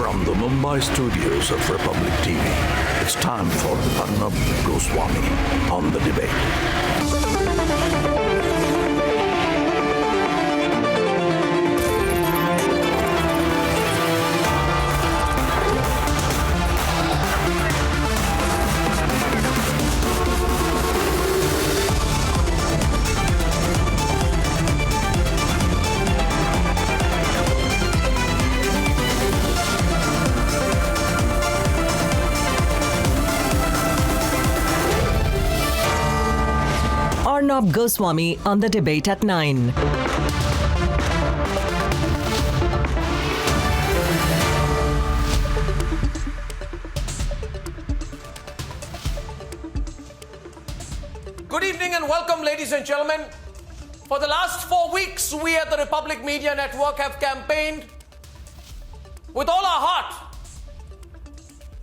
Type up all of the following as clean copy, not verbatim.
From the Mumbai studios of Republic TV, it's time for Arnab Goswami on the debate. Arnab Goswami on the debate at 9. Good evening and welcome, ladies and gentlemen. For the last 4 weeks, we at the Republic Media Network have campaigned with all our heart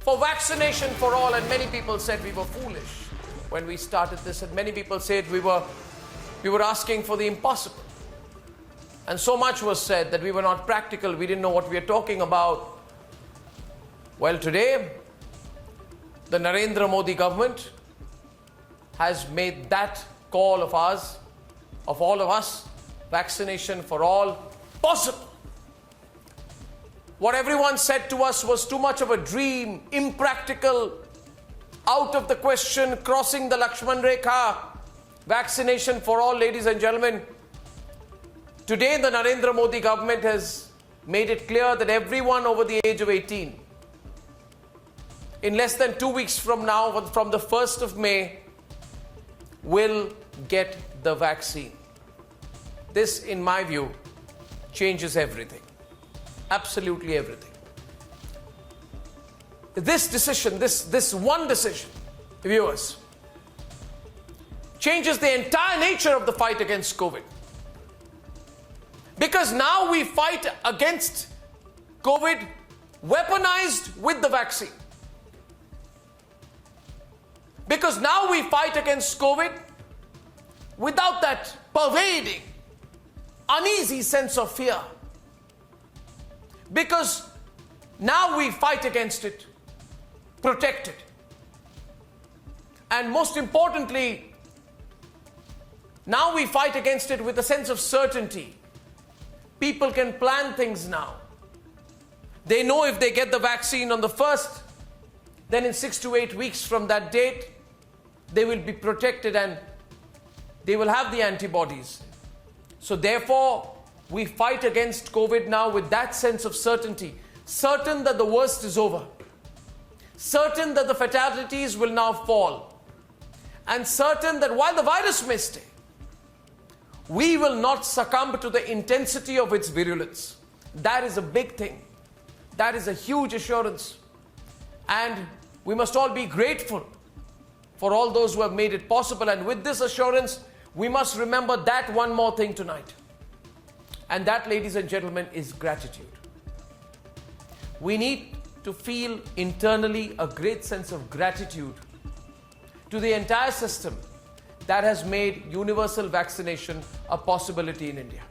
for vaccination for all, and many people said we were foolish when we started this, and many people said we were asking for the impossible. And so much was said that we were not practical, we didn't know what we were talking about. Well, today, the Narendra Modi government has made that call of ours, of all of us, vaccination for all, possible. What everyone said to us was too much of a dream, impractical, out of the question, crossing the Lakshman Rekha. Vaccination for all, ladies and gentlemen. Today, the Narendra Modi government has made it clear that everyone over the age of 18, in less than 2 weeks from now, from the 1st of May, will get the vaccine. This, in my view, changes everything. Absolutely everything. This decision, this one decision, viewers, changes the entire nature of the fight against COVID. Because now we fight against COVID weaponized with the vaccine. Because now we fight against COVID without that pervading, uneasy sense of fear. Because now we fight against it protected. And most importantly, now we fight against it with a sense of certainty. People can plan things now. They know if they get the vaccine on the 1st, then in 6 to 8 weeks from that date, they will be protected and they will have the antibodies. So therefore, we fight against COVID now with that sense of certainty, certain that the worst is over, certain that the fatalities will now fall, and certain that while the virus may stay, we will not succumb to the intensity of its virulence. That is a big thing. That is a huge assurance. And we must all be grateful for all those who have made it possible. And with this assurance, we must remember that one more thing tonight. And that, ladies and gentlemen, is gratitude. We need to feel internally a great sense of gratitude to the entire system that has made universal vaccination a possibility in India.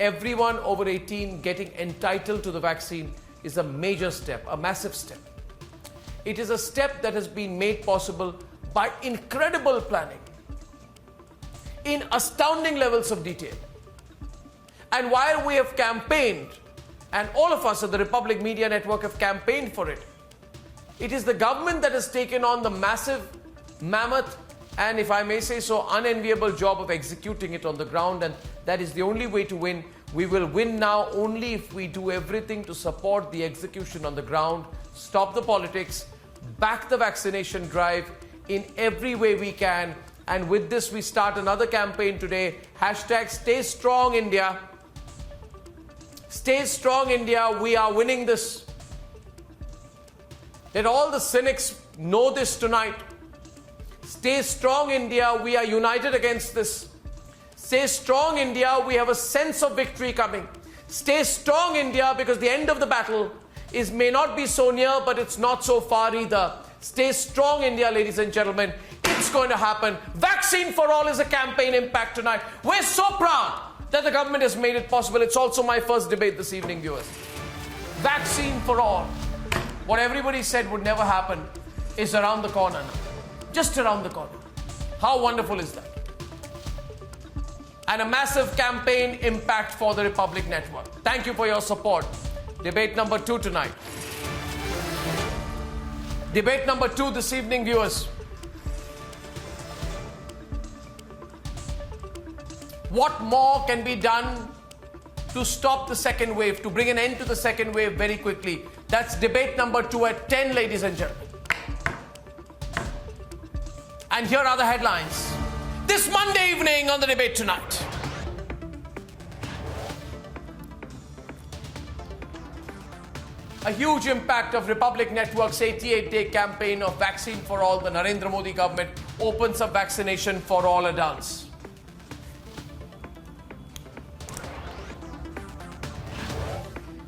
Everyone over 18 getting entitled to the vaccine is a major step, a massive step. It is a step that has been made possible by incredible planning in astounding levels of detail. And while we have campaigned, and all of us at the Republic Media Network have campaigned for it, it is the government that has taken on the massive, mammoth, and if I may say so, unenviable job of executing it on the ground, and that is the only way to win. We will win now only if we do everything to support the execution on the ground, stop the politics, back the vaccination drive in every way we can. And with this, we start another campaign today. Hashtag Stay Strong India. Stay strong, India. We are winning this. Let all the cynics know this tonight. Stay strong, India. We are united against this. Stay strong, India. We have a sense of victory coming. Stay strong, India, because the end of the battle may not be so near, but it's not so far either. Stay strong, India, ladies and gentlemen. It's going to happen. Vaccine for all is a campaign impact tonight. We're so proud that the government has made it possible. It's also my first debate this evening, viewers. Vaccine for all. What everybody said would never happen is around the corner now. Just around the corner. How wonderful is that? And a massive campaign impact for the Republic Network. Thank you for your support. Debate number 2 tonight. Debate number 2 this evening, viewers. What more can be done to stop the second wave, to bring an end to the second wave very quickly? That's debate number 2 at 10, ladies and gentlemen. And here are the headlines. This Monday evening on the debate tonight. A huge impact of Republic Network's 88-day campaign of Vaccine for All. The Narendra Modi government opens up vaccination for all adults.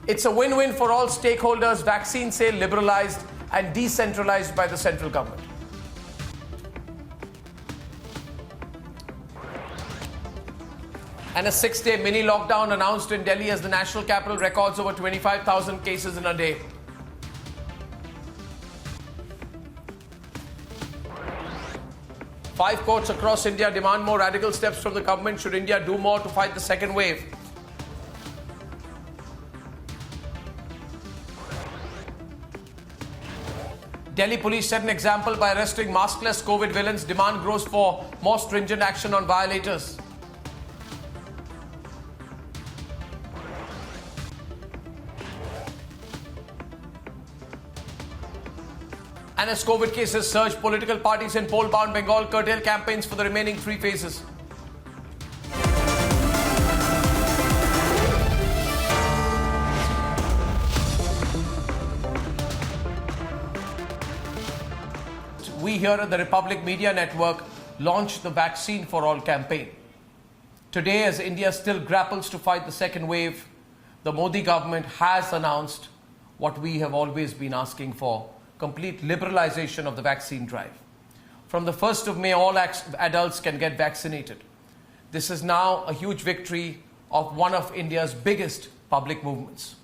It's a win-win for all stakeholders. Vaccine sale liberalized and decentralized by the central government. And a 6-day mini lockdown announced in Delhi as the national capital records over 25,000 cases in a day. Five courts across India demand more radical steps from the government. Should India do more to fight the second wave? Delhi police set an example by arresting maskless COVID villains. Demand grows for more stringent action on violators. And as COVID cases surge, political parties in poll-bound Bengal curtail campaigns for the remaining 3 phases. We here at the Republic Media Network launched the Vaccine for All campaign. Today, as India still grapples to fight the second wave, the Modi government has announced what we have always been asking for: complete liberalization of the vaccine drive. From the 1st of May, all adults can get vaccinated. This is now a huge victory of one of India's biggest public movements.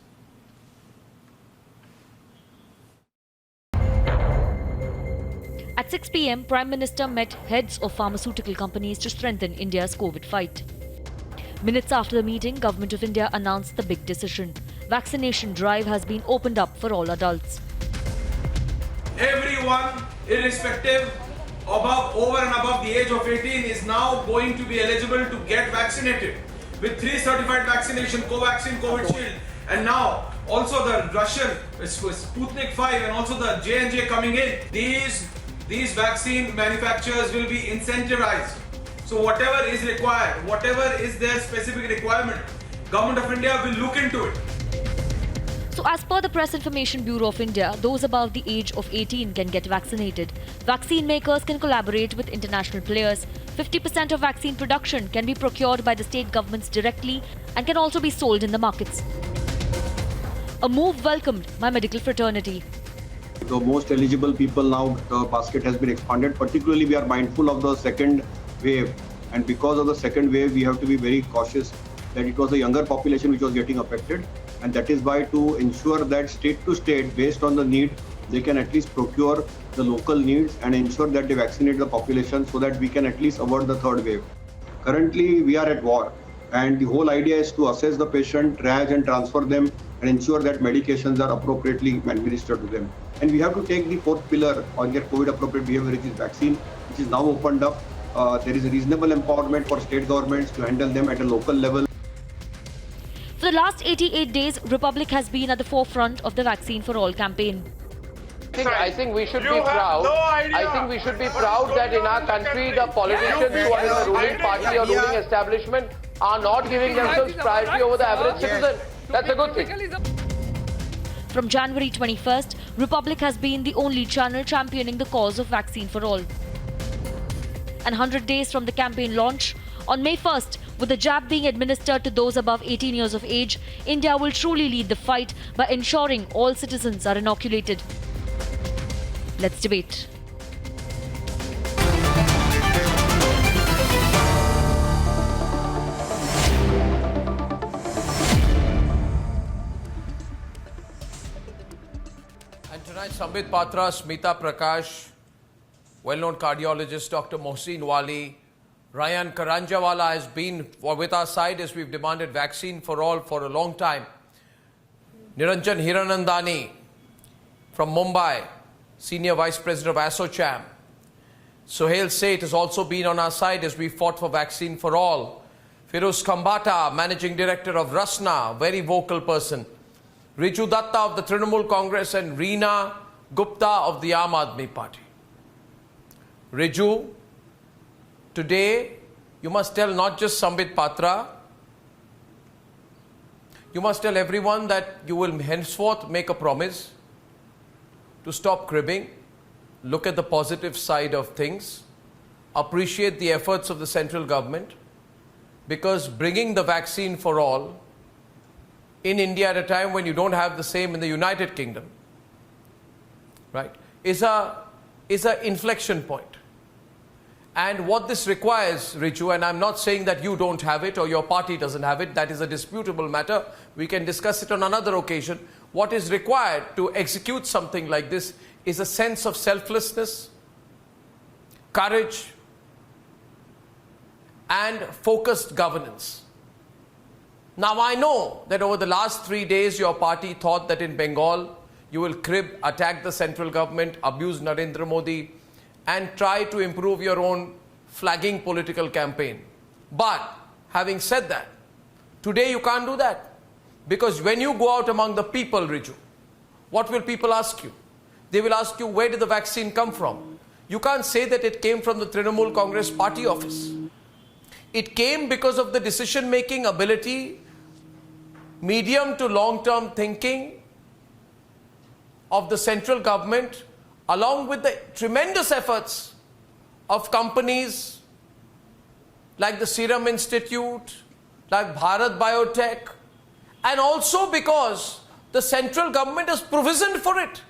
At 6 p.m., Prime Minister met heads of pharmaceutical companies to strengthen India's COVID fight. Minutes after the meeting, Government of India announced the big decision. Vaccination drive has been opened up for all adults. Everyone, irrespective over and above the age of 18, is now going to be eligible to get vaccinated with 3 certified vaccination: Covaxin, Covishield, and now also the Russian Sputnik 5 and also the J&J coming in. These vaccine manufacturers will be incentivized. So whatever is required, whatever is their specific requirement, Government of India will look into it. So as per the Press Information Bureau of India, those above the age of 18 can get vaccinated. Vaccine makers can collaborate with international players. 50% of vaccine production can be procured by the state governments directly and can also be sold in the markets. A move welcomed by medical fraternity. The most eligible people now, the basket has been expanded. Particularly, we are mindful of the second wave. And because of the second wave, we have to be very cautious that it was the younger population which was getting affected. And that is why, to ensure that state to state, based on the need, they can at least procure the local needs and ensure that they vaccinate the population so that we can at least avoid the third wave. Currently, we are at war. And the whole idea is to assess the patient, triage and transfer them and ensure that medications are appropriately administered to them. And we have to take the fourth pillar on their COVID appropriate behavior, which is vaccine, which is now opened up. There is a reasonable empowerment for state governments to handle them at a local level. For the last 88 days, Republic has been at the forefront of the Vaccine for All campaign. I think we should be proud. I think we should be proud that in our country, the politicians who are in the ruling party or ruling establishment are not giving themselves priority over the average citizen. That's a good thing. From January 21st, Republic has been the only channel championing the cause of Vaccine for All. And 100 days from the campaign launch, on May 1st, with the jab being administered to those above 18 years of age, India will truly lead the fight by ensuring all citizens are inoculated. Let's debate. Tonight, Sambit Patra, Smita Prakash, well-known cardiologist Dr. Mohsin Wali, Ryan Karanjawala has been with our side as we've demanded vaccine for all for a long time. Niranjan Hiranandani from Mumbai, Senior Vice President of ASSOCHAM. Sohail Seth has also been on our side as we fought for vaccine for all. Firuz Khambata, Managing Director of Rasna, very vocal person. Riju Datta of the Trinamool Congress and Reena Gupta of the Aam Aadmi Party. Riju, today you must tell not just Sambit Patra, you must tell everyone that you will henceforth make a promise to stop cribbing, look at the positive side of things, appreciate the efforts of the central government, because bringing the vaccine for all in India at a time when you don't have the same in the United Kingdom, right, is a inflection point. And what this requires, Riju, and I'm not saying that you don't have it or your party doesn't have it, that is a disputable matter. We can discuss it on another occasion. What is required to execute something like this is a sense of selflessness, courage, and focused governance. Now, I know that over the last 3 days, your party thought that in Bengal, you will crib, attack the central government, abuse Narendra Modi, and try to improve your own flagging political campaign. But, having said that, today you can't do that. Because when you go out among the people, Riju, what will people ask you? They will ask you, where did the vaccine come from? You can't say that it came from the Trinamool Congress party office. It came because of the decision-making ability, medium to long-term thinking of the central government, along with the tremendous efforts of companies like the Serum Institute, like Bharat Biotech, and also because the central government has provisioned for it.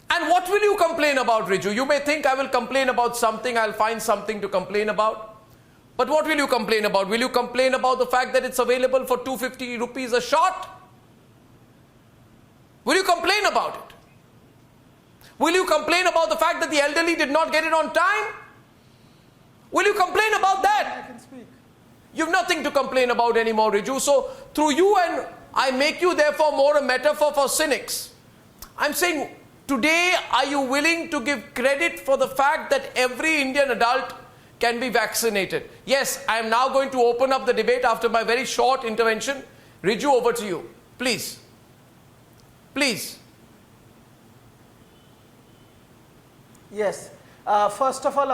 And what will you complain about, Riju? You may think I will complain about something, I'll find something to complain about. But what will you complain about? Will you complain about the fact that it's available for 250 rupees a shot? Will you complain about it? Will you complain about the fact that the elderly did not get it on time? Will you complain about that? I can speak. You have nothing to complain about anymore, Riju. So, through you and I make you therefore more a metaphor for cynics. I'm saying, today are you willing to give credit for the fact that every Indian adult can be vaccinated? Yes, I am now going to open up the debate after my very short intervention. Riju, over to you. Please. Please. Yes. First of all,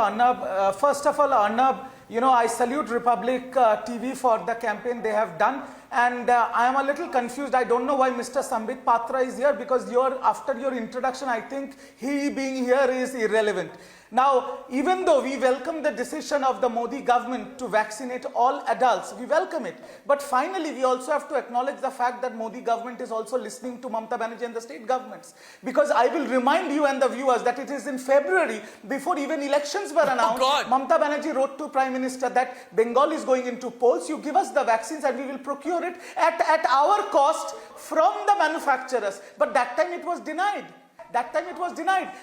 Arnab, you know, I salute Republic TV for the campaign they have done. And I am a little confused. I don't know why Mr. Sambit Patra is here, because after your introduction, I think he being here is irrelevant. Now, even though we welcome the decision of the Modi government to vaccinate all adults, we welcome it. But finally, we also have to acknowledge the fact that Modi government is also listening to Mamata Banerjee and the state governments. Because I will remind you and the viewers that it is in February, before even elections were announced, Mamata Banerjee wrote to Prime Minister that Bengal is going into polls, you give us the vaccines and we will procure it at our cost from the manufacturers. But that time it was denied.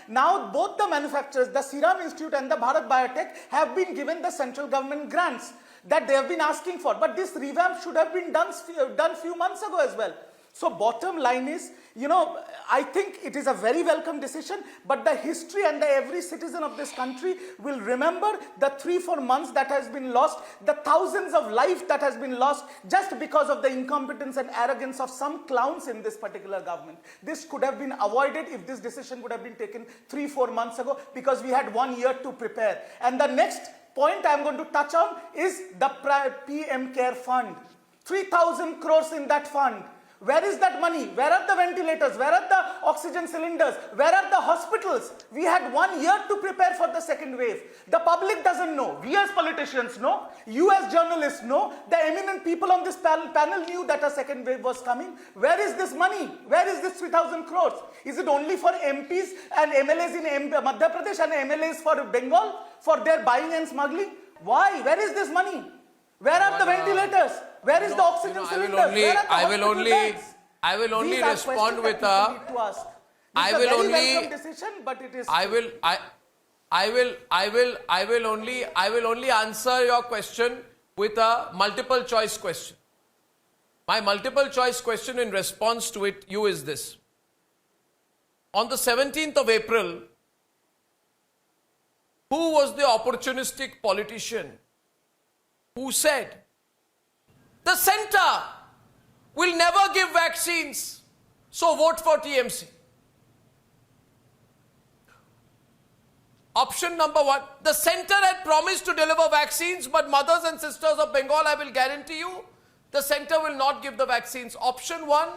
Now both the manufacturers, the Serum Institute and the Bharat Biotech, have been given the central government grants that they have been asking for. But this revamp should have been done few months ago as well. So bottom line is, you know, I think it is a very welcome decision, but the history and every citizen of this country will remember the 3-4 months that has been lost, the thousands of lives that has been lost just because of the incompetence and arrogance of some clowns in this particular government. This could have been avoided if this decision would have been taken 3-4 months ago, because we had 1 year to prepare. And the next point I am going to touch on is the PM Care Fund. 3,000 crores in that fund. Where is that money? Where are the ventilators? Where are the oxygen cylinders? Where are the hospitals? We had 1 year to prepare for the second wave. The public doesn't know. We as politicians know. You as journalists know. The eminent people on this panel knew that a second wave was coming. Where is this money? Where is this 3,000 crores? Is it only for MPs and MLAs in Madhya Pradesh and MLAs for Bengal for their buying and smuggling? Why? Where is this money? Where are the ventilators? Where is the oxygen cylinders? I will only respond with a. I It's a will very only- welcome decision, but it is. I will only answer your question with a multiple choice question. My multiple choice question in response to it, you is this. On the 17th of April, who was the opportunistic politician who said, the centre will never give vaccines, so vote for TMC? Option number one, the centre had promised to deliver vaccines, but mothers and sisters of Bengal, I will guarantee you, the centre will not give the vaccines. Option one,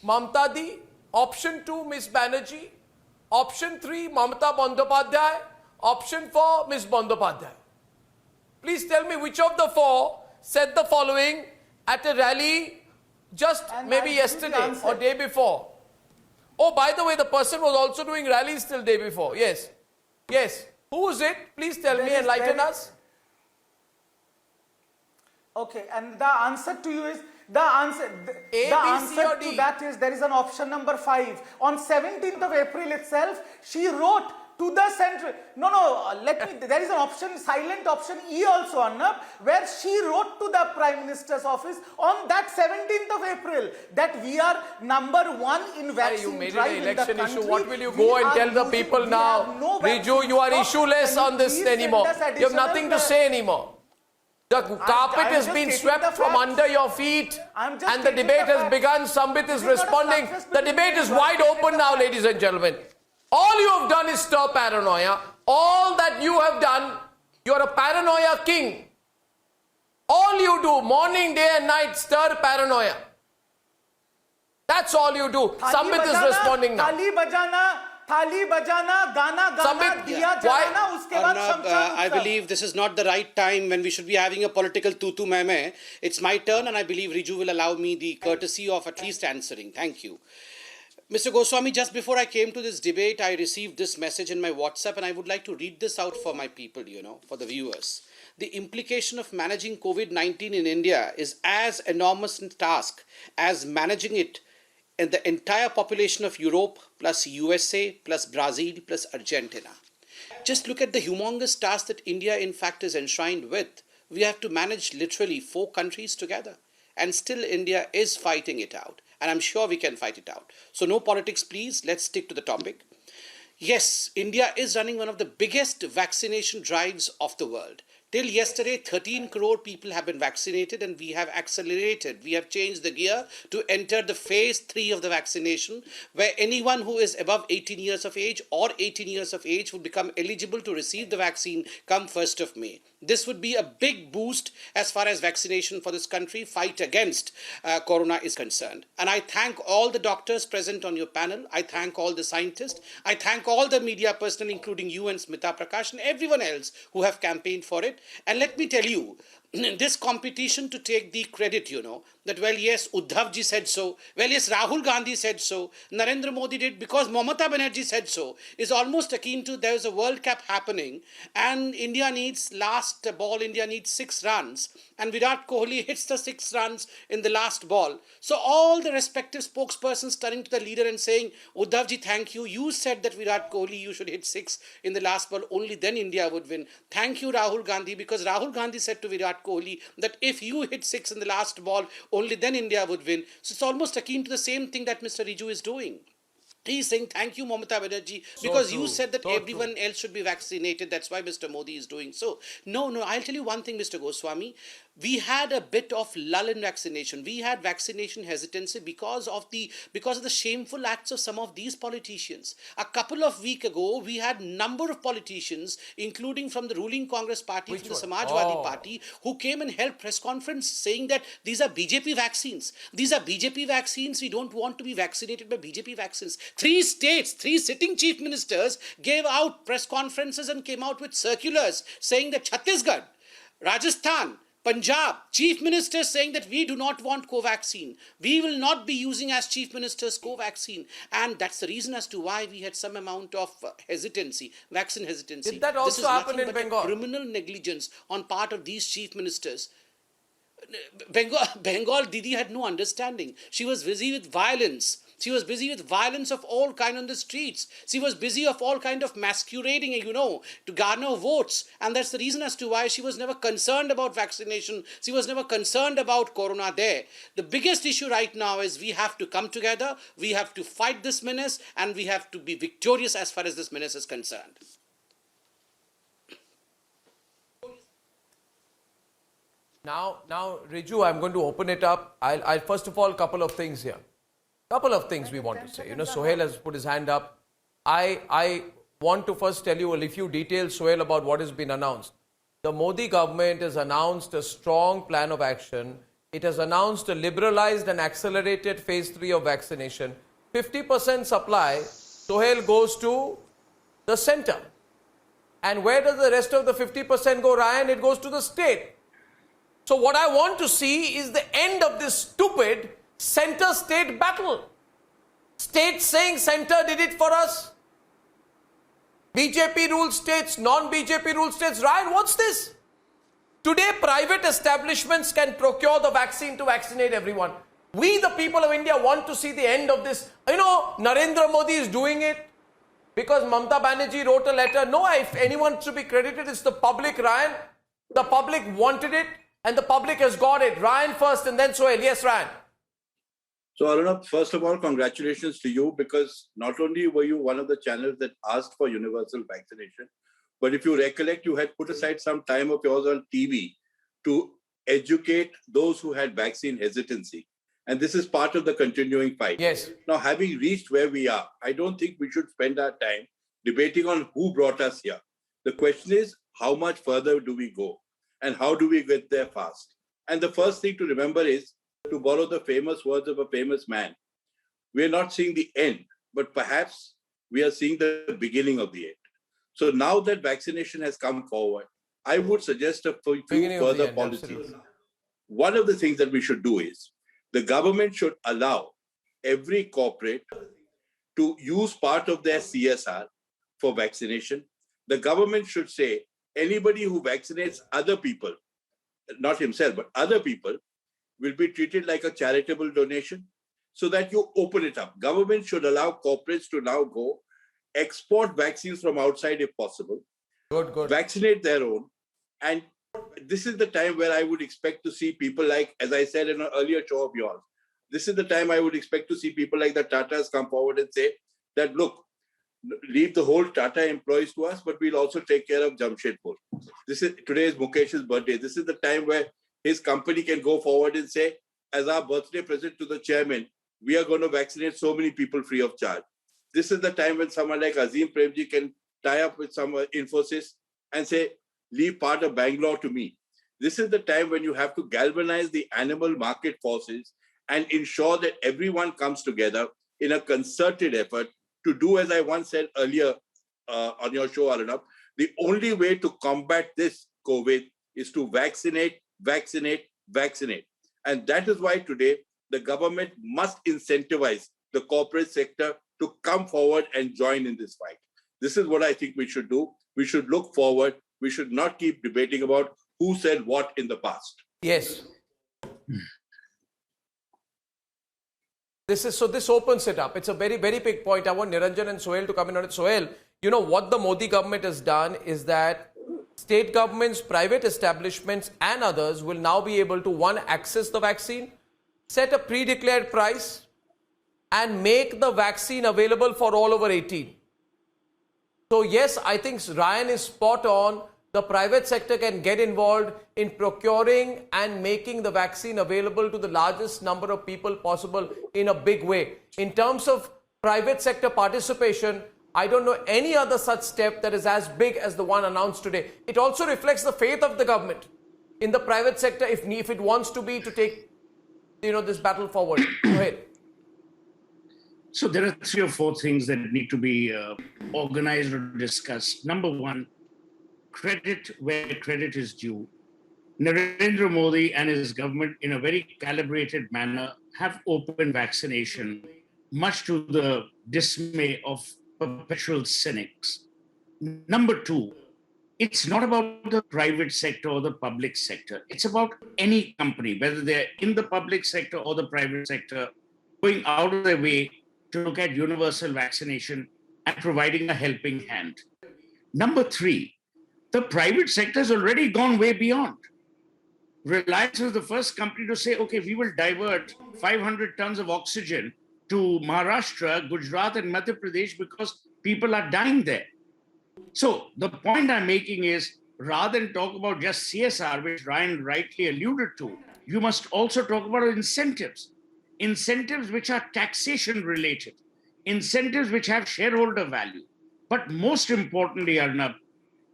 Mamta Di. Option two, Miss Banerjee. Option three, Mamata Bandyopadhyay. Option four, Miss Bandyopadhyay. Please tell me which of the four said the following at a rally just And maybe I'll give you the yesterday answer. or day before. Oh, by the way, the person was also doing rallies till day before. Yes. Yes. Who is it? Please tell me, enlighten us. Okay, and the answer to you is the answer. A, The B, C answer or to D? that is there is an option number 5. On 17th of April itself, she wrote to the central. There is an option, silent option E also, Arnab, where she wrote to the Prime Minister's office on that 17th of April that we are number 1 in vaccine You made it drive an in the election country. issue. What will you We go and are tell the using- people we now? have no Riju, vaccine you are stock. issueless Can you on this please send anymore. us You have additional, nothing to say anymore. The carpet I'm has just been stating swept the from facts. under your feet I'm just and the stating debate the has facts. begun. Sambit is This is not a responding. success The between debate is you. wide I'm open stating now, the ladies and gentlemen. All you have done is stir paranoia. All that you have done, you are a paranoia king. All you do, morning, day and night, stir paranoia. That's all you do. Sambit is responding now. थाली बजाना गाना गाना Sambit, दिया why- जलाना उसके बाद Arnab, शमशान I उत्सव। believe this is not the right time when we should be having a political tutu meme. It's my turn, and I believe Riju will allow me the courtesy of at least answering. Thank you. Mr. Goswami, just before I came to this debate, I received this message in my WhatsApp, and I would like to read this out for my people, for the viewers. The implication of managing COVID-19 in India is as enormous a task as managing it in the entire population of Europe, plus USA, plus Brazil, plus Argentina. Just look at the humongous task that India, in fact, is enshrined with. We have to manage literally 4 countries together. And still India is fighting it out. And I'm sure we can fight it out. So no politics, please. Let's stick to the topic. Yes, India is running one of the biggest vaccination drives of the world. Till yesterday, 13 crore people have been vaccinated, and we have accelerated. We have changed the gear to enter the phase 3 of the vaccination, where anyone who is above 18 years of age or 18 years of age will become eligible to receive the vaccine come 1st of May. This would be a big boost as far as vaccination for this country, fight against corona is concerned. And I thank all the doctors present on your panel. I thank all the scientists. I thank all the media personnel, including you and Smita Prakash and everyone else who have campaigned for it. And let me tell you, this competition to take the credit, that, well, yes, Uddhav ji said so, well, yes, Rahul Gandhi said so, Narendra Modi did because Mamata Banerjee said so, is almost akin to there's a World Cup happening and India needs last ball, India needs 6 runs and Virat Kohli hits the 6 runs in the last ball. So all the respective spokespersons turning to the leader and saying, Uddhav ji, thank you. You said that Virat Kohli, you should hit 6 in the last ball. Only then India would win. Thank you, Rahul Gandhi, because Rahul Gandhi said to Virat Kohli that if you hit 6 in the last ball, only then India would win. So it's almost akin to the same thing that Mr. Riju is doing. He's saying, thank you, Mamata Banerjee, because you said that everyone else should be vaccinated. That's why Mr. Modi is doing so. No, I'll tell you one thing, Mr. Goswami. We had a bit of lull in vaccination. We had vaccination hesitancy because of the shameful acts of some of these politicians. A couple of weeks ago, we had number of politicians, including from the ruling Congress party, from the Samajwadi party, who came and held press conference saying that these are BJP vaccines. These are BJP vaccines. We don't want to be vaccinated by BJP vaccines. 3 states, 3 sitting chief ministers gave out press conferences and came out with circulars saying that Chhattisgarh, Rajasthan, Punjab, chief ministers saying that we do not want Covaxin. We will not be using as chief ministers Covaxin. And that's the reason as to why we had some amount of hesitancy, vaccine hesitancy. Did that also happen in Bengal? Criminal negligence on part of these chief ministers. Bengal Didi had no understanding. She was busy with violence. She was busy with violence of all kind on the streets. She was busy of all kind of masquerading, to garner votes. And that's the reason as to why she was never concerned about vaccination. She was never concerned about corona there. The biggest issue right now is we have to come together, we have to fight this menace, and we have to be victorious as far as this menace is concerned. Now, Riju, I'm going to open it up. I'll first of all, couple of things here. Couple of things we want to say. Sohail has put his hand up. I want to first tell you a few details, Sohail, about what has been announced. The Modi government has announced a strong plan of action. It has announced a liberalized and accelerated phase 3 of vaccination. 50% supply, Sohail, goes to the center. And where does the rest of the 50% go, Ryan? It goes to the state. So what I want to see is the end of this stupid center-state battle. States saying center did it for us. BJP ruled states, non-BJP ruled states. Ryan, what's this? Today, private establishments can procure the vaccine to vaccinate everyone. We, the people of India, want to see the end of this. Narendra Modi is doing it because Mamata Banerjee wrote a letter. No, if anyone should be credited, it's the public, Ryan. The public wanted it. And the public has got it. Ryan first and then Sohail. Yes, Ryan. So, Arunabh, first of all, congratulations to you, because not only were you one of the channels that asked for universal vaccination, but if you recollect, you had put aside some time of yours on TV to educate those who had vaccine hesitancy. And this is part of the continuing fight. Yes. Now, having reached where we are, I don't think we should spend our time debating on who brought us here. The question is, how much further do we go? And how do we get there fast? And the first thing to remember is, to borrow the famous words of a famous man, we are not seeing the end, but perhaps we are seeing the beginning of the end. So now that vaccination has come forward, I would suggest a few further policies. Absolutely. One of the things that we should do is, the government should allow every corporate to use part of their CSR for vaccination. The government should say, anybody who vaccinates other people, not himself, but other people, will be treated like a charitable donation, so that you open it up. Government should allow corporates to now go export vaccines from outside if possible, vaccinate their own. And this is the time where I would expect to see people like, as I said in an earlier show of yours, this is the time I would expect to see people like the Tatas come forward and say that, look, leave the whole Tata employees to us, but we'll also take care of Jamshedpur. Today is Mukesh's birthday. This is the time where his company can go forward and say, as our birthday present to the chairman, we are going to vaccinate so many people free of charge. This is the time when someone like Azim Premji can tie up with some Infosys and say, leave part of Bangalore to me. This is the time when you have to galvanize the animal market forces and ensure that everyone comes together in a concerted effort to do, as I once said earlier on your show, Arunabh, the only way to combat this COVID is to vaccinate, vaccinate, vaccinate. And that is why today the government must incentivize the corporate sector to come forward and join in this fight. This is what I think we should do. We should look forward. We should not keep debating about who said what in the past. Yes. This opens it up. It's a very, very big point. I want Niranjan and Sohail to come in on it. Sohail, what the Modi government has done is that state governments, private establishments and others will now be able to, one, access the vaccine, set a pre-declared price and make the vaccine available for all over 18. So yes, I think Ryan is spot on. The private sector can get involved in procuring and making the vaccine available to the largest number of people possible in a big way. In terms of private sector participation, I don't know any other such step that is as big as the one announced today. It also reflects the faith of the government in the private sector if it wants to be to take this battle forward. Go ahead. So there are 3 or 4 things that need to be organized or discussed. Number one, credit where credit is due. Narendra Modi and his government, in a very calibrated manner, have opened vaccination, much to the dismay of perpetual cynics. Number 2, it's not about the private sector or the public sector. It's about any company, whether they're in the public sector or the private sector, going out of their way to look at universal vaccination and providing a helping hand. Number three, the private sector has already gone way beyond. Reliance was the first company to say, okay, we will divert 500 tons of oxygen to Maharashtra, Gujarat, and Madhya Pradesh because people are dying there. So the point I'm making is, rather than talk about just CSR, which Ryan rightly alluded to, you must also talk about incentives. Incentives which are taxation related, incentives which have shareholder value. But most importantly, Arnab,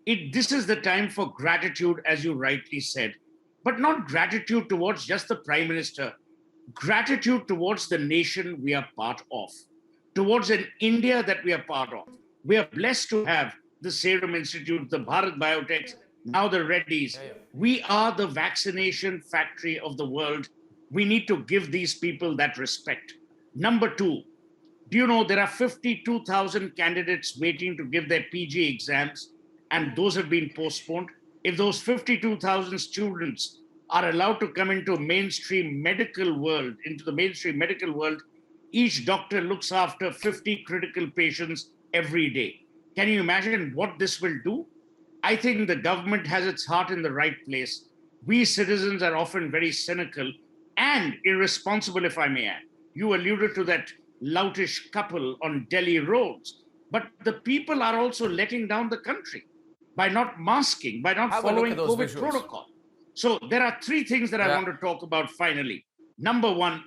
this is the time for gratitude, as you rightly said, but not gratitude towards just the Prime Minister, gratitude towards the nation we are part of, towards an India that we are part of. We are blessed to have the Serum Institute, the Bharat Biotech, now the Reddy's. We are the vaccination factory of the world. We need to give these people that respect. Number two, do you know there are 52,000 candidates waiting to give their PG exams, and those have been postponed? If those 52,000 students are allowed to come into the mainstream medical world, each doctor looks after 50 critical patients every day. Can you imagine what this will do? I think the government has its heart in the right place. We citizens are often very cynical and irresponsible, if I may add. You alluded to that loutish couple on Delhi roads, but the people are also letting down the country by not masking, by not following COVID protocol. So there are three things that I want to talk about finally. Number one,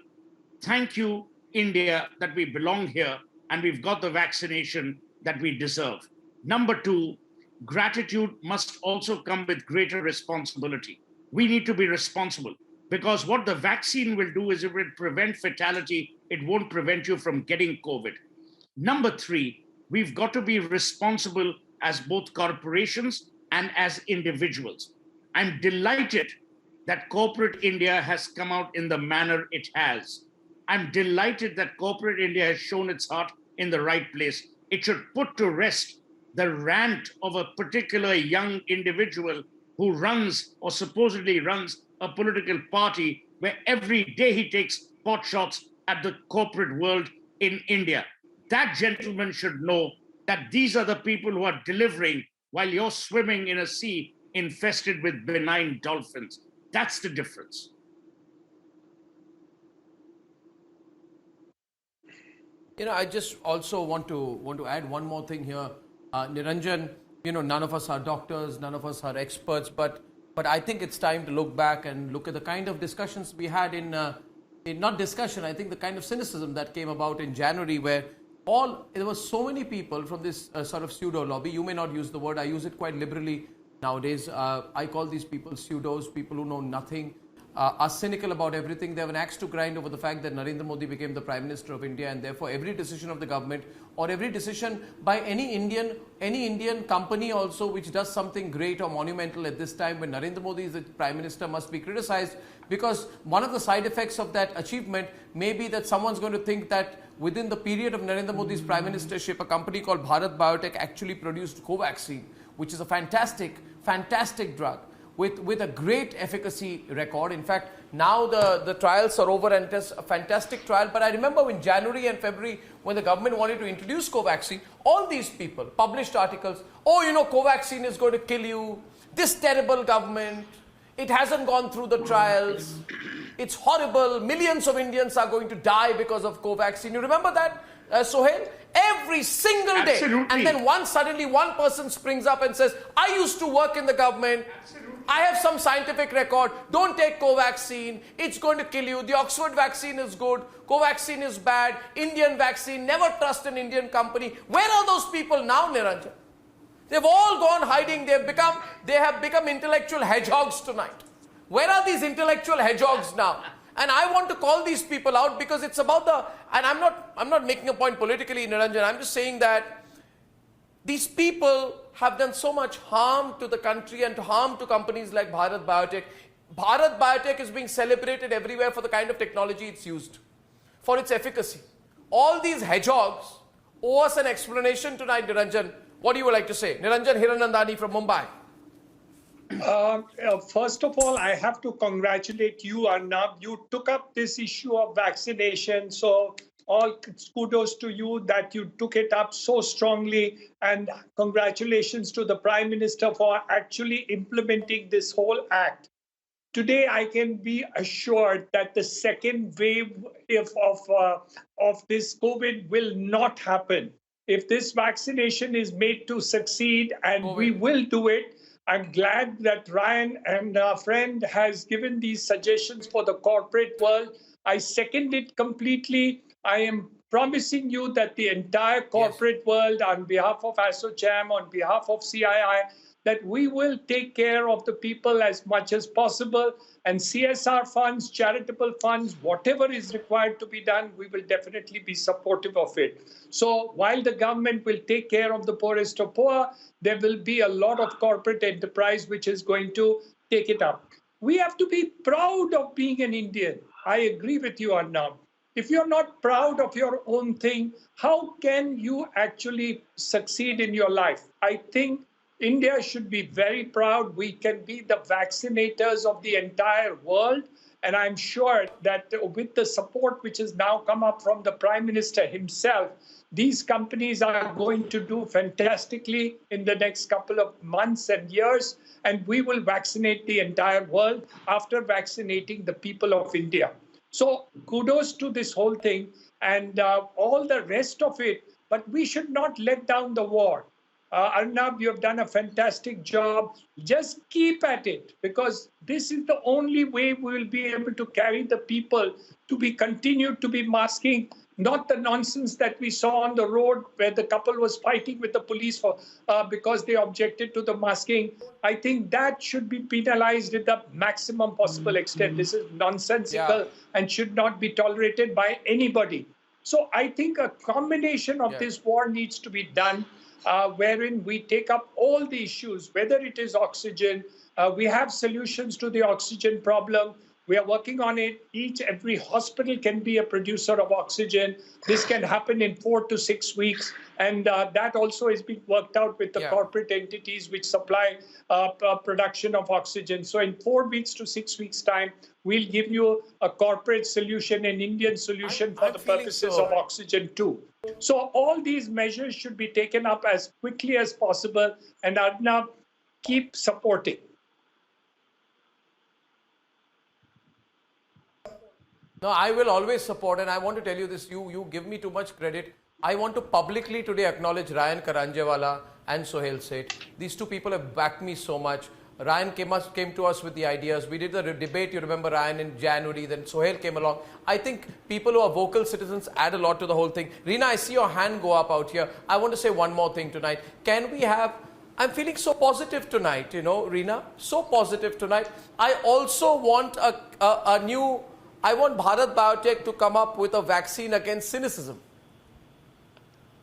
thank you, India, that we belong here and we've got the vaccination that we deserve. Number two, gratitude must also come with greater responsibility. We need to be responsible, because what the vaccine will do is it will prevent fatality. It won't prevent you from getting COVID. Number three, we've got to be responsible as both corporations and as individuals. I'm delighted that corporate India has come out in the manner it has. I'm delighted that corporate India has shown its heart in the right place. It should put to rest the rant of a particular young individual who runs or supposedly runs a political party where every day he takes pot shots at the corporate world in India. That gentleman should know that these are the people who are delivering while you're swimming in a sea infested with benign dolphins. That's the difference. I just also want to add one more thing here. Niranjan, none of us are doctors, none of us are experts, but I think it's time to look back and look at the kind of discussions we had in not discussion, I think the kind of cynicism that came about in January, where there were so many people from this sort of pseudo lobby. You may not use the word, I use it quite liberally nowadays. I call these people pseudos, people who know nothing, are cynical about everything. They have an axe to grind over the fact that Narendra Modi became the Prime Minister of India, and therefore every decision of the government or every decision by any Indian company also which does something great or monumental at this time when Narendra Modi is the Prime Minister must be criticized, because one of the side effects of that achievement may be that someone's going to think that within the period of Narendra Modi's Prime Ministership, a company called Bharat Biotech actually produced Covaxin, which is a fantastic drug with a great efficacy record. In fact, now the trials are over and it's a fantastic trial. But I remember in January and February, when the government wanted to introduce Covaxin, all these people published articles, Covaxin is going to kill you, this terrible government, it hasn't gone through the trials, it's horrible, millions of Indians are going to die because of Covaxin. You remember that, Sohail? Every single day. Absolutely. And then suddenly one person springs up and says, I used to work in the government, I have some scientific record, don't take Covaxin, it's going to kill you, the Oxford vaccine is good, Covaxin is bad, Indian vaccine, never trust an Indian company. Where are those people now, Niranjan? They've all gone hiding, they have become intellectual hedgehogs tonight. Where are these intellectual hedgehogs now? And I want to call these people out because it's about and I'm not making a point politically, Niranjan, I'm just saying that these people have done so much harm to the country and harm to companies like Bharat Biotech. Bharat Biotech is being celebrated everywhere for the kind of technology it's used, for its efficacy. All these hedgehogs owe us an explanation tonight, Niranjan. What do you like to say? Niranjan Hiranandani from Mumbai. First of all, I have to congratulate you, Arnab. You took up this issue of vaccination. So all kudos to you that you took it up so strongly, and congratulations to the Prime Minister for actually implementing this whole act. Today, I can be assured that the second wave of this COVID will not happen. If this vaccination is made to succeed, and we will do it, I'm glad that Ryan and our friend has given these suggestions for the corporate world. I second it completely. I am promising you that the entire corporate world, on behalf of ASSOCHAM, on behalf of CII, that we will take care of the people as much as possible, and CSR funds, charitable funds, whatever is required to be done, we will definitely be supportive of it. So while the government will take care of the poorest of poor, there will be a lot of corporate enterprise which is going to take it up. We have to be proud of being an Indian. I agree with you, Arnab. If you're not proud of your own thing, how can you actually succeed in your life? I think India should be very proud. We can be the vaccinators of the entire world. And I'm sure that with the support which has now come up from the Prime Minister himself, these companies are going to do fantastically in the next couple of months and years. And we will vaccinate the entire world after vaccinating the people of India. So kudos to this whole thing and all the rest of it. But we should not let down the war. Arnab, you have done a fantastic job. Just keep at it, because this is the only way we will be able to carry the people to be continued to be masking, not the nonsense that we saw on the road where the couple was fighting with the police for because they objected to the masking. I think that should be penalized to the maximum possible extent. This is nonsensical and should not be tolerated by anybody. So I think a combination of this war needs to be done. Wherein we take up all the issues, whether it is oxygen. We have solutions to the oxygen problem. We are working on it. Every hospital can be a producer of oxygen. This can happen in 4 to 6 weeks. And that also is being worked out with the corporate entities which supply production of oxygen. So in 4 weeks to 6 weeks' time, we'll give you a corporate solution, an Indian solution for the purposes of oxygen too. So all these measures should be taken up as quickly as possible. And Arnab, keep supporting. No, I will always support, and I want to tell you this, you give me too much credit. I want to publicly today acknowledge Ryan Karanjewala and Sohail Seth. These two people have backed me so much. Ryan came to us with the ideas. We did the debate, you remember, Ryan, in January. Then Sohail came along. I think people who are vocal citizens add a lot to the whole thing. Reena, I see your hand go up out here. I want to say one more thing tonight. Can we have... I'm feeling so positive tonight, you know, Reena. So positive tonight. I also want a new... I want Bharat Biotech to come up with a vaccine against cynicism.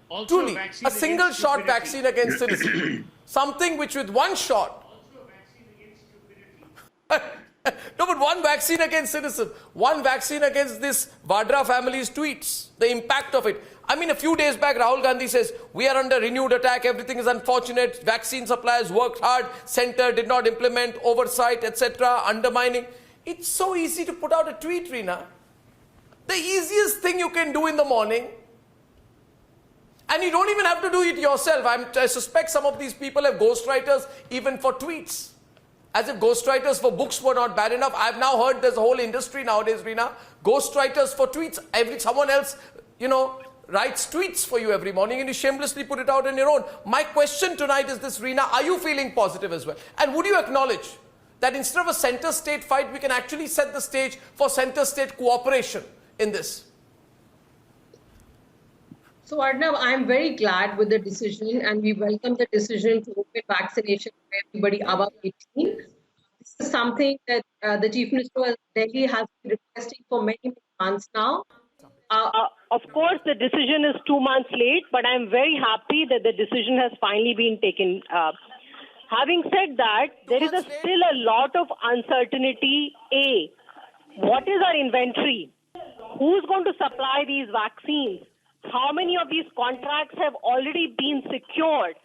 Also Truly, a single shot vaccine against cynicism. Something which with one shot... No, but one vaccine against cynicism, one vaccine against this Vadra family's tweets, the impact of it. I mean, a few days back, Rahul Gandhi says, we are under renewed attack, everything is unfortunate, vaccine suppliers worked hard, center did not implement, oversight, etc., undermining. It's so easy to put out a tweet, Reena. The easiest thing you can do in the morning, and you don't even have to do it yourself. I suspect some of these people have ghostwriters even for tweets. As if ghostwriters for books were not bad enough. I've now heard there's a whole industry nowadays, Reena. Ghostwriters for tweets. Someone else, you know, writes tweets for you every morning and you shamelessly put it out on your own. My question tonight is this, Reena. Are you feeling positive as well? And would you acknowledge that instead of a center-state fight, we can actually set the stage for center-state cooperation in this? So Arnab, I'm very glad with the decision, and we welcome the decision to open vaccination for everybody above 18. This is something that the Chief Minister of Delhi has been requesting for many months now. Of course, the decision is 2 months late, but I'm very happy that the decision has finally been taken. Having said that, there is still a lot of uncertainty. A, what is our inventory? Who's going to supply these vaccines? How many of these contracts have already been secured?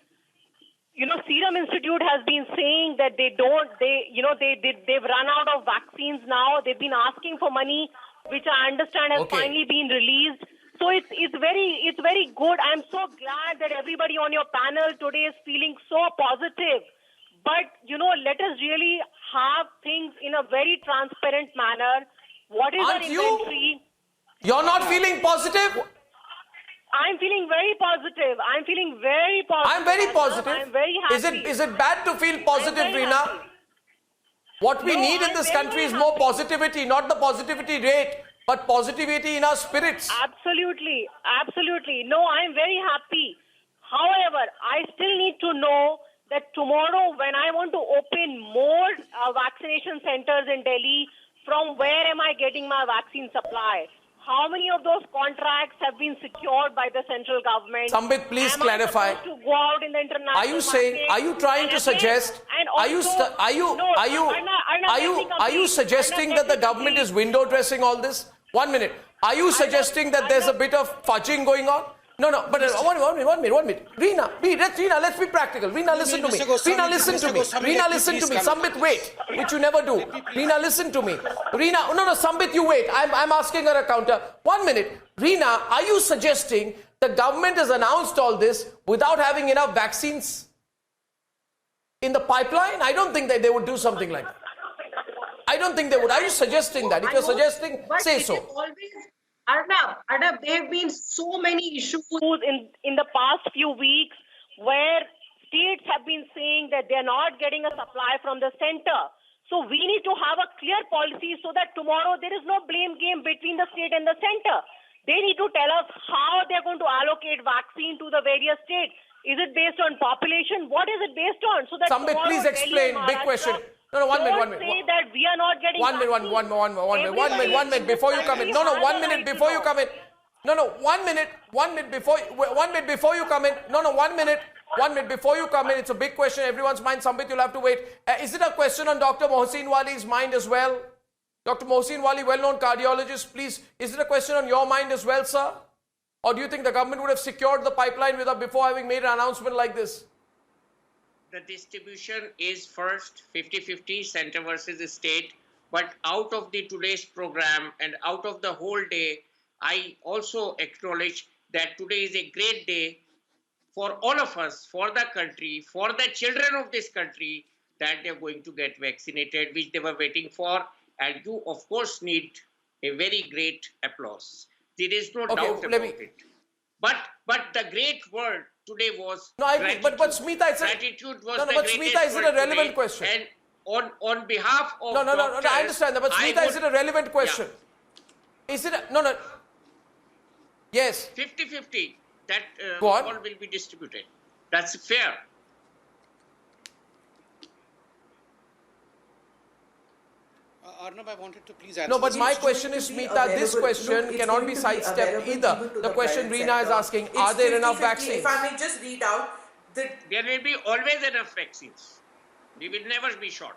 You know, Serum Institute has been saying that they've run out of vaccines now. They've been asking for money, which I understand has finally been released. So So it's very good. I'm so glad that everybody on your panel today is feeling so positive. But let us really have things in a very transparent manner. What is our Aren't you? inventory? You're not feeling positive? I'm feeling very positive. I'm feeling very positive. I'm very positive. I'm very happy. Is it bad to feel positive, I'm very Reena? happy. What we No, need in I'm this very, country is very more happy. positivity, not the positivity rate, but positivity in our spirits. Absolutely. No, I'm very happy. However, I still need to know that tomorrow when I want to open more vaccination centers in Delhi, from where am I getting my vaccine supply? How many of those contracts have been secured by the central government? Sambit, please Am clarify. I supposed to go out in the international Are you saying? market? Are you trying And to again- suggest? and Are you? also- Are you? No, Are you? Arnab, Are you? let me Are you complete. suggesting Arnab, that the let me government complete. is window dressing all this? 1 minute. Are you suggesting that there's a bit of fudging going on? No, but one minute. Reena, let's be practical. Reena, listen to me. Reena, listen to me. Reena, listen to me. Sambit, wait, which you never do. Reena, listen to me. Reena, no, Sambit, you wait. I'm asking her a counter. 1 minute. Reena, are you suggesting the government has announced all this without having enough vaccines in the pipeline? I don't think that they would do something like that. I don't think they would. Are you suggesting that? If you're suggesting, say so. Arnab, there have been so many issues. In the past few weeks where states have been saying that they're not getting a supply from the center. So we need to have a clear policy so that tomorrow there is no blame game between the state and the center. They need to tell us how they're going to allocate vaccine to the various states. Is it based on population? What is it based on? So that Sambit, tomorrow please Delhi explain. and Big Maharashtra question. No, 1 minute. don't say that we are not getting One minute before you come in. No, 1 minute before you come in. No, 1 minute before you come in. No, 1 minute. 1 minute before you come in. It's a big question. Everyone's mind. Sambit, you'll have to wait. Is it a question on Dr. Mohsin Wali's mind as well? Dr. Mohsin Wali, well-known cardiologist, please. Is it a question on your mind as well, sir? Or do you think the government would have secured the pipeline before having made an announcement like this? The distribution is first 50-50 center versus state, but out of the today's program and out of the whole day, I also acknowledge that today is a great day for all of us, for the country, for the children of this country, that they're going to get vaccinated, which they were waiting for, and you of course need a very great applause. There is no doubt about it. But the great word today was gratitude. But Smita, it's gratitude was no, the but greatest Smita, is it a word relevant today. question? And on behalf of No, doctors, I understand that. But Smita, is it a relevant question? Yeah. Is it no? Yes. 50-50. That Go on. all will be distributed. That's fair. Arnab, I wanted to please answer. No, but this my question. question is, Smita, this question cannot be sidestepped either. The question Reena is asking, are there enough vaccines? If I may just read out the... There will be always enough vaccines. We will never be short.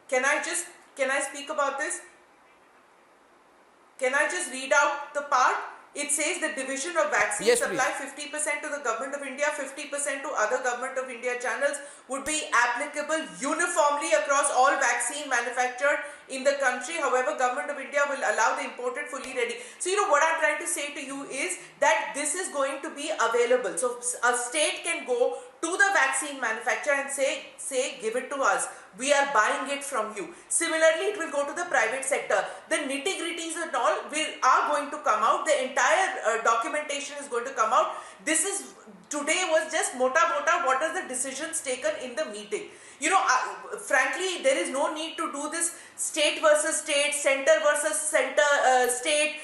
Can I speak about this? Can I just read out the part? It says the division of vaccine supply 50% to the Government of India, 50% to other Government of India channels would be applicable uniformly across all vaccine manufactured in the country. However, Government of India will allow the imported fully ready. So, what I'm trying to say to you is that this is going to be available. So, a state can go to the vaccine manufacturer and say, give it to us. We are buying it from you. Similarly, it will go to the private sector. The nitty-gritties and all are going to come out. The entire documentation is going to come out. This is, today was just mota what are the decisions taken in the meeting. Frankly, there is no need to do this state versus state, center versus center, state,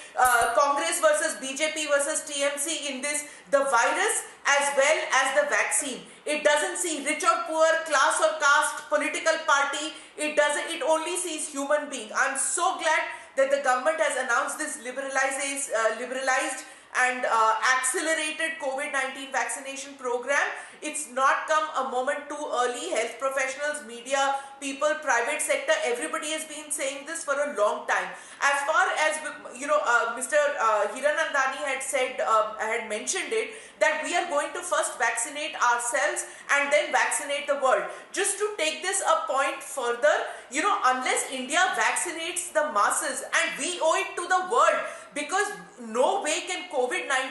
Congress versus BJP versus TMC in this. The virus as well as the vaccine. It doesn't see rich or poor, class or caste, political party. It only sees human being. I'm so glad that the government has announced this liberalized and accelerated COVID-19 vaccination program. It's not come a moment too early. Health professionals, media people, private sector, everybody has been saying this for a long time. As far as Mr. Hiranandani had mentioned it, that we are going to first vaccinate ourselves and then vaccinate the world. Just to take this a point further, unless India vaccinates the masses, and we owe it to the world, because no way can COVID-19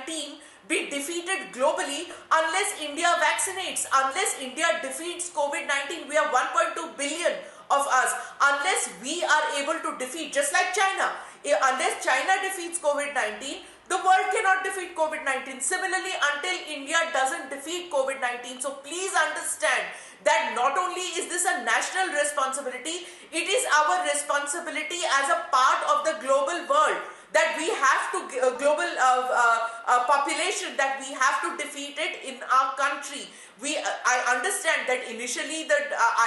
be defeated globally unless India vaccinates, unless India defeats COVID-19. We are 1.2 billion of us. Unless we are able to defeat, just like China, unless China defeats COVID-19, the world cannot defeat COVID-19. Similarly, until India doesn't defeat COVID-19. So please understand that not only is this a national responsibility, it is our responsibility as a part of the global world, that we have to, global population, that we have to defeat it in our country. I understand that initially the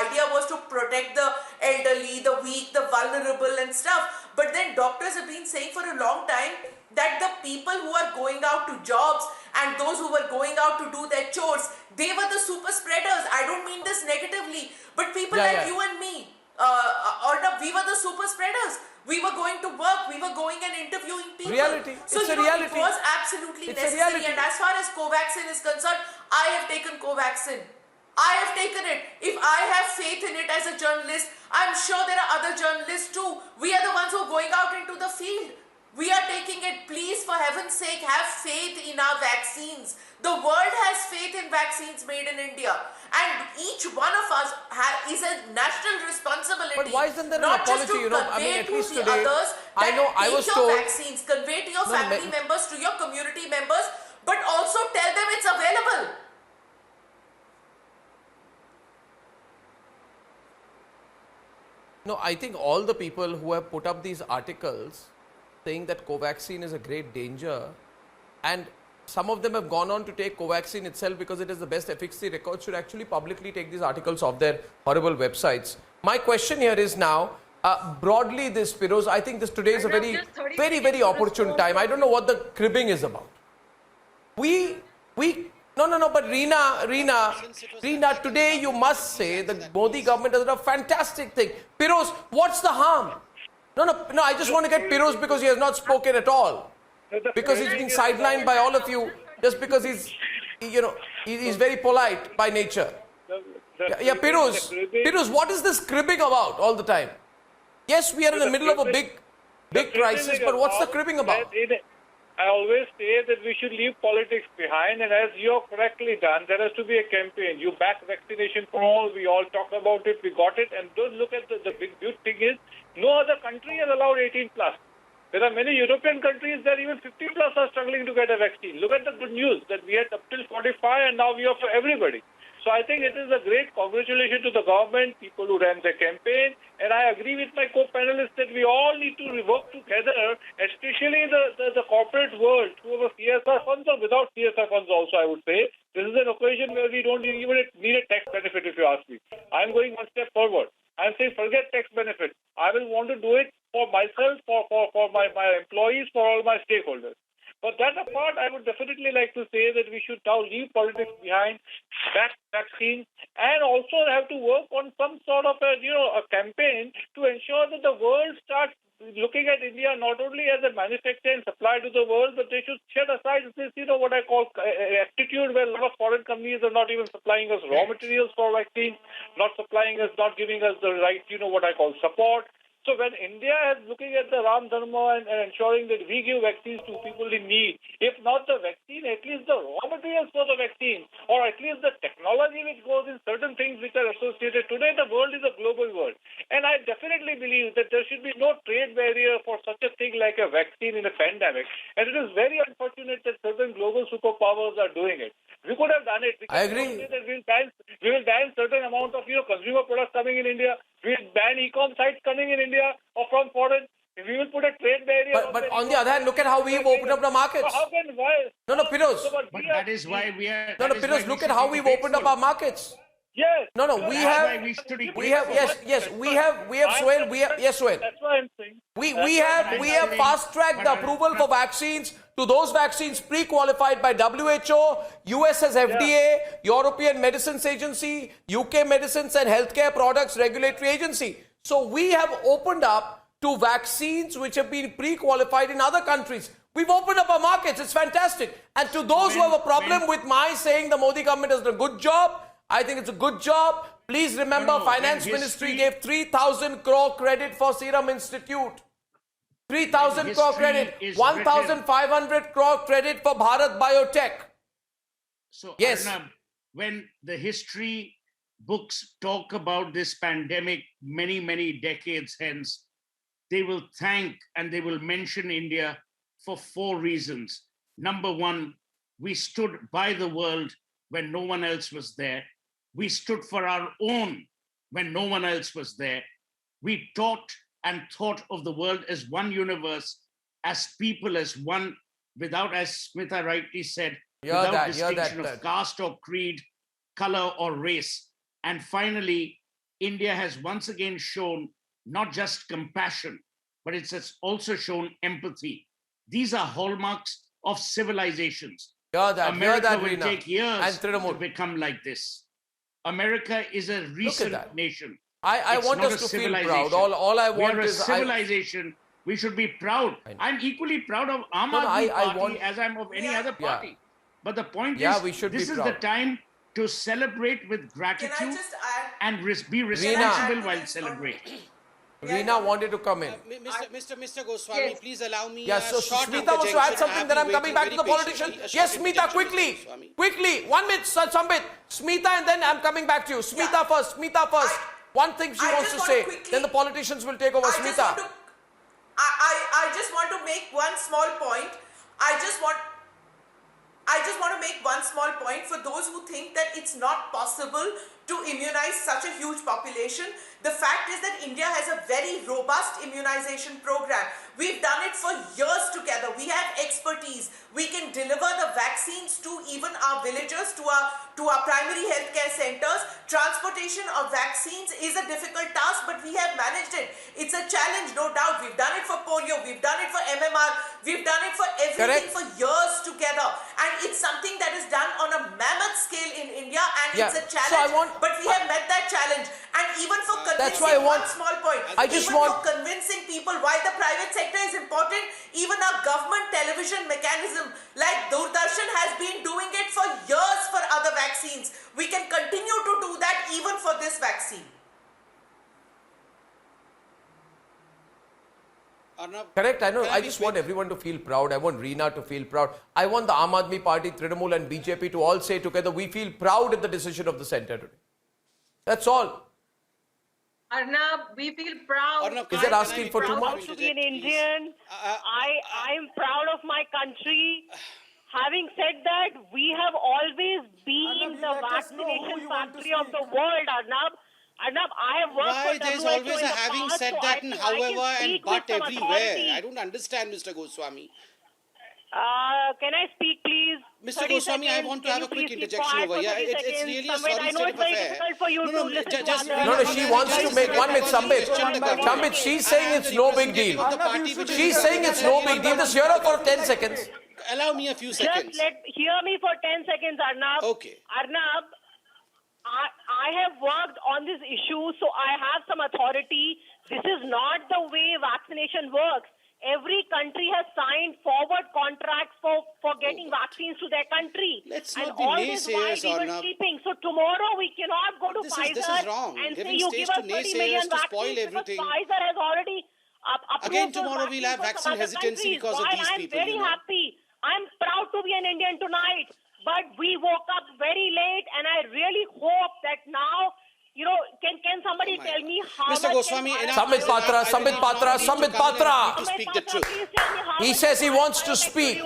idea was to protect the elderly, the weak, the vulnerable and stuff. But then doctors have been saying for a long time that the people who are going out to jobs and those who were going out to do their chores, they were the super spreaders. I don't mean this negatively, but people like you and me, we were the super spreaders. We were going to work, we were going and interviewing people. Reality. So it's a reality. It was absolutely necessary. And as far as Covaxin is concerned, I have taken Covaxin. I have taken it. If I have faith in it as a journalist, I'm sure there are other journalists too. We are the ones who are going out into the field. We are taking it. Please, for heaven's sake, have faith in our vaccines. The world has faith in vaccines made in India. And each one of us is a national responsibility. But why isn't there an not apology? just to convey at to least the today, others I know I was take told your vaccines, convey to your family members, to your community members, but also tell them it's available. No, I think all the people who have put up these articles saying that Covaxin is a great danger, and some of them have gone on to take Covaxin itself because it is the best efficacy record, should actually publicly take these articles off their horrible websites. My question here is now, broadly this, Firoz, I think this today is a very, very opportune time. I don't know what the cribbing is about. No, but Reena, today you must say the Modi government has done a fantastic thing. Firoz, what's the harm? No, I just want to get Firoz because he has not spoken at all. Because he's been sidelined by all of you just because he's very polite by nature. Yeah, Firoz, what is this cribbing about all the time? Yes, we are in the middle of a big crisis, but what's the cribbing about? I always say that we should leave politics behind, and as you have correctly done, there has to be a campaign. You back vaccination for all, we all talk about it, we got it, and don't look at the big thing is, no other country has allowed 18 plus. There are many European countries that even 50 plus are struggling to get a vaccine. Look at the good news that we had up till 45 and now we offer everybody. So I think it is a great congratulations to the government, people who ran the campaign, and I agree with my co-panelists that we all need to work together, especially the corporate world, through CSR funds or without CSR funds also, I would say. This is an occasion where we don't even need a tax benefit, if you ask me. I'm going one step forward. I'm saying forget tax benefits. I will want to do it for myself, for my employees, for all my stakeholders. But that apart, I would definitely like to say that we should now leave politics behind, back vaccines, and also have to work on some sort of a campaign to ensure that the world starts looking at India not only as a manufacturer and supply to the world, but they should set aside this, what I call attitude where a lot of foreign companies are not even supplying us raw materials for vaccines, not supplying us, not giving us the right, what I call support. So when India is looking at the Ram Dharma and ensuring that we give vaccines to people in need, if not the vaccine, at least the raw materials for the vaccine, or at least the technology which goes in certain things which are associated. Today the world is a global world. And I definitely believe that there should be no trade barrier for such a thing like a vaccine in a pandemic. And it is very unfortunate that certain global superpowers are doing it. We could have done it. I agree. We will ban certain amount of consumer products coming in India. We will ban e-com sites coming in India or from foreign. We will put a trade barrier. But on the other hand, look at how we've opened up the markets. So how can why? No, Firoz. But that is why we are. No, Firoz, look at how we've opened up our markets. Yes. No, we have Suhail. Yes, Suhail. That's why I'm saying. We have fast-tracked the approval for vaccines to those vaccines pre-qualified by WHO, US has FDA, European Medicines Agency, UK Medicines and Healthcare Products Regulatory Agency. So we have opened up to vaccines which have been pre-qualified in other countries. We've opened up our markets. It's fantastic. And to those who have a problem with my saying the Modi government has done a good job, I think it's a good job. Please remember, Finance Ministry gave 3,000 crore credit for Serum Institute. 3,000 crore credit, is 1,500 crore credit for Bharat Biotech. So, Yes. Arnab, when the history books talk about this pandemic many, many decades hence, they will thank and they will mention India for 4 reasons. Number one, we stood by the world when no one else was there. We stood for our own when no one else was there. We taught and thought of the world as one universe, as people, as one, without, as Smita rightly said, without distinction of caste or creed, color or race. And finally, India has once again shown not just compassion, but it has also shown empathy. These are hallmarks of civilizations. America will take years to become like this. America is a recent nation. I want us to feel proud. All I want is... a civilization. We should be proud. I'm equally proud of Aam Aadmi Party as I'm of any other party. But the point is, this is the time to celebrate with gratitude and be responsible while celebrating. Reena wanted to come in. Mr. Goswami, please allow me Yes, so Smita wants to add something, then I'm coming back to the politician. Yes, Smita, quickly. 1 minute, Sambit. Smita, and then I'm coming back to you. Smita first. One thing she wants to say, then the politicians will take over. Smita. I just want to make one small point. I just want to make one small point for those who think that it's not possible to immunize such a huge population. The fact is that India has a very robust immunization program. We've done it for years together. We have expertise. We can deliver the vaccines to even our villagers, to our primary healthcare centers. Transportation of vaccines is a difficult task, but we have managed it. It's a challenge, no doubt. We've done it for polio. We've done it for MMR. We've done it for everything for years together. And it's something that is done on a mammoth scale in India, and it's a challenge. But we have met that challenge. And even for convincing one small point, for convincing people why the private sector is important, even our government television mechanism like Doordarshan has been doing it for years for other vaccines. We can continue to do that even for this vaccine. Correct, I know. I just want everyone to feel proud. I want Reena to feel proud. I want the Aam Aadmi Party, Trinamool and BJP to all say together, we feel proud at the decision of the centre today. That's all. Arnab, we feel proud. Arnab, is that asking for too much? To be an Indian, I am proud of my country. Having said that, we have always been the vaccination factory of the world, Arnab. Arnab, I have worked for WHO there's always a having past, said so that and however and but everywhere. I don't don't understand, Mr. Goswami. Can I speak, please? Mr. Goswami, I want to have a quick interjection over here. It's really a sorry state of affair. No, she wants to make 1 minute, Sambit, she's saying it's no big deal. She's saying it's no big deal. Just hear her for 10 seconds. Allow me a few seconds. Just hear me for 10 seconds, Arnab. Okay. Arnab, I have worked on this issue, so I have some authority. This is not the way vaccination works. Every country has signed forward contracts for getting vaccines to their country. Let's and not be all naysayers, this while we were sleeping. So tomorrow we cannot go to Pfizer this is wrong. and Giving say you stage give us to 30 million naysayers to spoil vaccines everything. because Pfizer has already approved Again, those tomorrow we'll have vaccines for vaccine some other hesitancy countries. because of While these I'm people. very happy. I'm proud to be an Indian tonight. But we woke up very late, and I really hope that now, can somebody tell me how Mr. much... Goswami, Sambit Patra. To speak the truth. He says he wants to speak.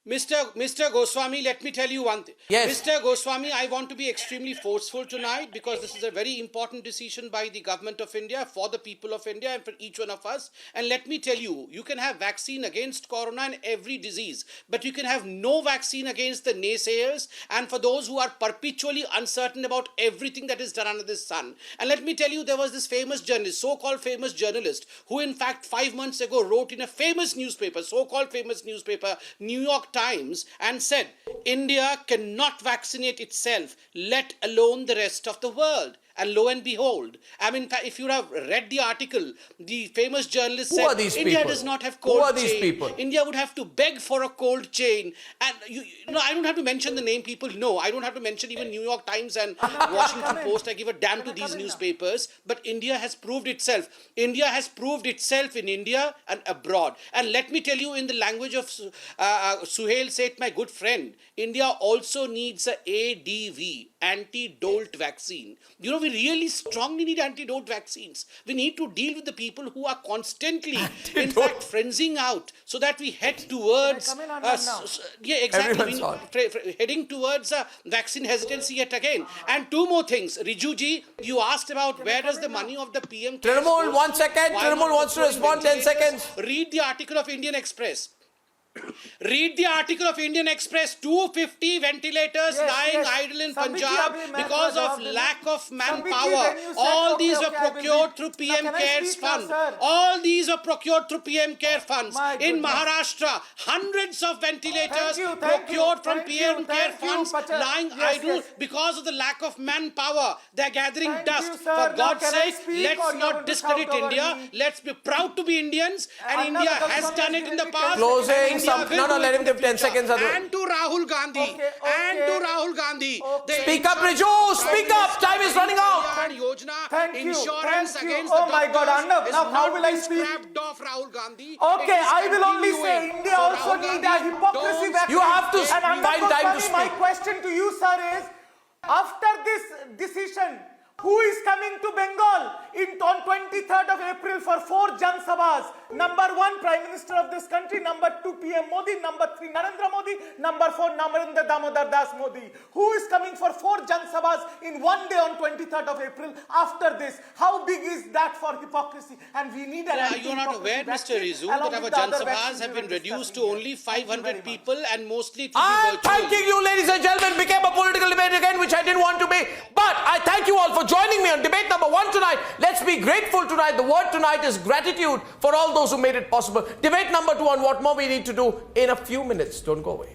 Mr. Goswami, let me tell you one thing. Yes. Mr. Goswami, I want to be extremely forceful tonight because this is a very important decision by the government of India for the people of India and for each one of us. And let me tell you, you can have vaccine against corona and every disease, but you can have no vaccine against the naysayers and for those who are perpetually uncertain about everything that is done under the sun. And let me tell you, there was this famous journalist, so-called famous journalist, who in fact 5 months ago wrote in a famous newspaper, so-called famous newspaper, New York Times, and said, India cannot vaccinate itself, let alone the rest of the world. And lo and behold, I mean, if you have read the article, the famous journalist Who said are these India people? does not have Who cold are these chain. people? India would have to beg for a cold chain. And you know, I don't have to mention the name. People know. I don't have to mention even New York Times and Washington Post. I give a damn to these newspapers. But India has proved itself. India has proved itself in India and abroad. And let me tell you, in the language of Suhail Seth, my good friend, India also needs a ADV, anti-dolt vaccine. You know, we really strongly need anti-dolt vaccines. We need to deal with the people who are constantly, in fact, frenzying out, so that we head towards... yeah, exactly. Heading towards vaccine hesitancy yet again. And two more things. Rijuji, you asked about where does the money of the PM... Trinamool, 1 second. Trinamool wants to respond, 10 seconds. Read the article of Indian Express. Read the article of Indian Express. 250 ventilators lying idle in Punjab because of lack of manpower. All these were procured through PM CARES fund. All these are procured through PM CARE funds. In Maharashtra, hundreds of ventilators procured from PM CARE funds lying idle because of the lack of manpower. They're gathering dust. For God's sake, let's not discredit India. Let's be proud to be Indians. And India has done it in the past. Closing. No, let him give 10 seconds. And to Rahul Gandhi. And to Rahul Gandhi. Speak up, Riju. Speak up. Time is running out. Thank you. Insurance against oh my God, Arnab, now how will I speak? Off Rahul Gandhi. Okay, I will only say India also needs a hypocrisy vaccine. You have to and find time to speak. My question to you, sir, is after this decision, who is coming to Bengal on 23rd of April for 4 Jan Sabhas? Number 1, Prime Minister of this country. Number 2, PM Modi. Number 3, Narendra Modi. Number 4, Narendra Damodar Das Modi. Who is coming for 4 Jan Sabhas in one day on 23rd of April after this? How big is that for hypocrisy? And we need an you are not aware, Mr. Rizu, that our Jan Sabhas have been reduced to only 500 people and mostly it will be virtual. Thanking you, ladies and gentlemen. Became a political debate again, which I didn't want to be. But I thank you all for joining me on debate number 1 tonight. Let's be grateful tonight. The word tonight is gratitude for all those who made it possible. Debate number 2 on what more we need to do in a few minutes. Don't go away.